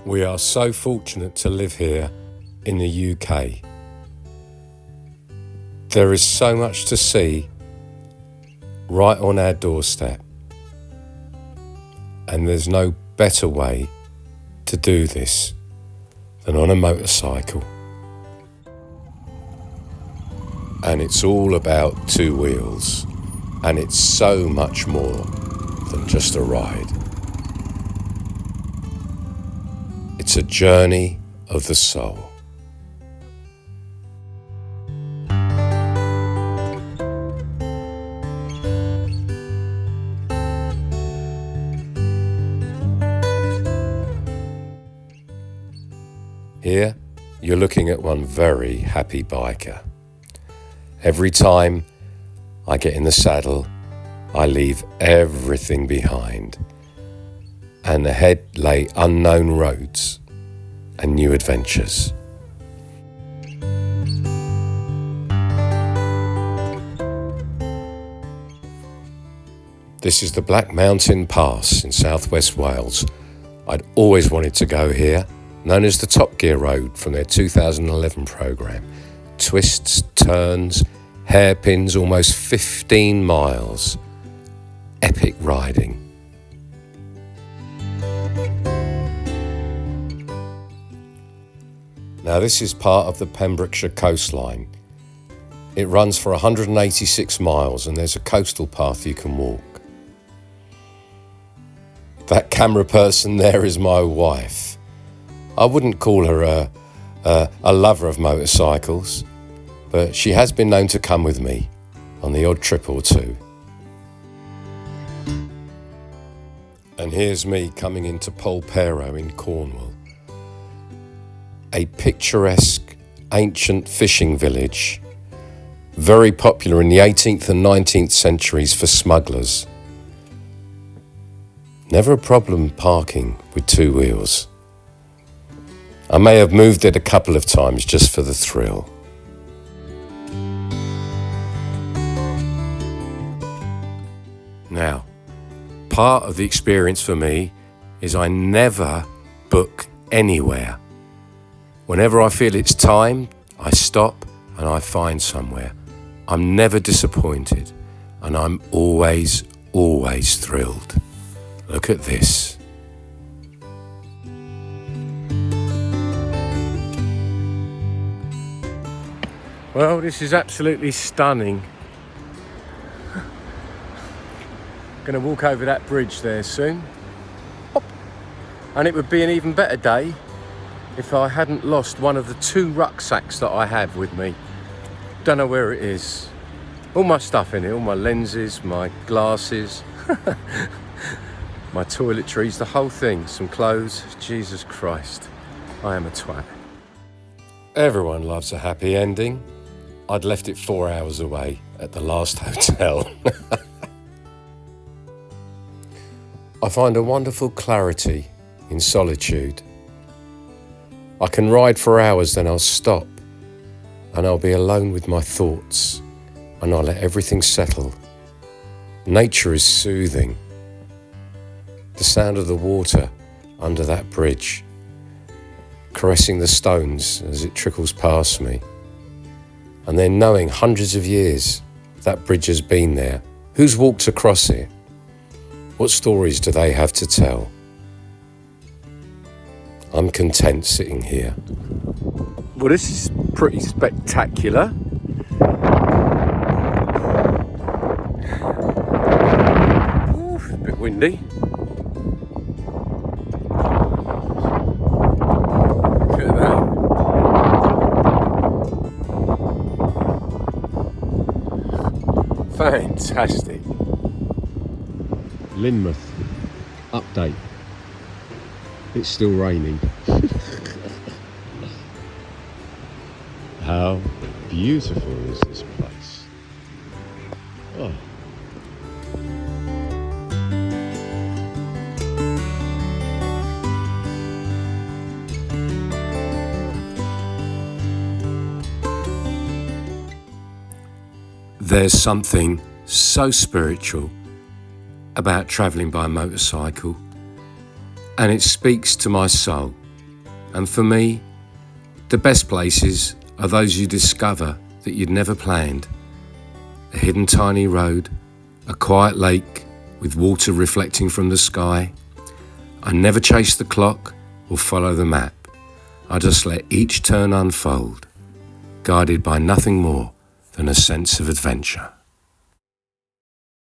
We are so fortunate to live here in the UK. There is so much to see right on our doorstep, and there's no better way to do this than on a motorcycle. And it's all about two wheels, and it's so much more than just a ride. It's a journey of the soul. Here, you're looking at one very happy biker. Every time I get in the saddle, I leave everything behind, and ahead lay unknown roads and new adventures. This is the Black Mountain Pass in southwest Wales. I'd always wanted to go here, known as the Top Gear Road from their 2011 programme. Twists, turns, hairpins, almost 15 miles. Epic riding. Now this is part of the Pembrokeshire coastline. It runs for 186 miles and there's a coastal path you can walk. That camera person there is my wife. I wouldn't call her a lover of motorcycles, but she has been known to come with me on the odd trip or two. And here's me coming into Polperro in Cornwall, a picturesque ancient fishing village, very popular in the 18th and 19th centuries for smugglers. Never a problem parking with two wheels. I may have moved it a couple of times just for the thrill. Now, part of the experience for me is I never book anywhere. Whenever I feel it's time, I stop and I find somewhere. I'm never disappointed, and I'm always thrilled. Look at this. Well, this is absolutely stunning. Going to walk over that bridge there soon. Hop. And it would be an even better day if I hadn't lost one of the two rucksacks that I have with me. Don't know where it is. All my stuff in it, all my lenses, my glasses, my toiletries, the whole thing, some clothes. Jesus Christ, I am a twat. Everyone loves a happy ending. I'd left it 4 hours away at the last hotel. I find a wonderful clarity in solitude. I can ride for hours, then I'll stop and I'll be alone with my thoughts and I'll let everything settle. Nature is soothing. The sound of the water under that bridge, caressing the stones as it trickles past me. And then knowing hundreds of years that bridge has been there. Who's walked across it? What stories do they have to tell? I'm content sitting here. Well, this is pretty spectacular. Ooh, a bit windy. Look at that. Fantastic. Lynmouth update. It's still raining. How beautiful is this place? Oh. There's something so spiritual about travelling by motorcycle, and it speaks to my soul. And for me, the best places are those you discover that you'd never planned. A hidden tiny road, a quiet lake with water reflecting from the sky. I never chase the clock or follow the map. I just let each turn unfold, guided by nothing more than a sense of adventure.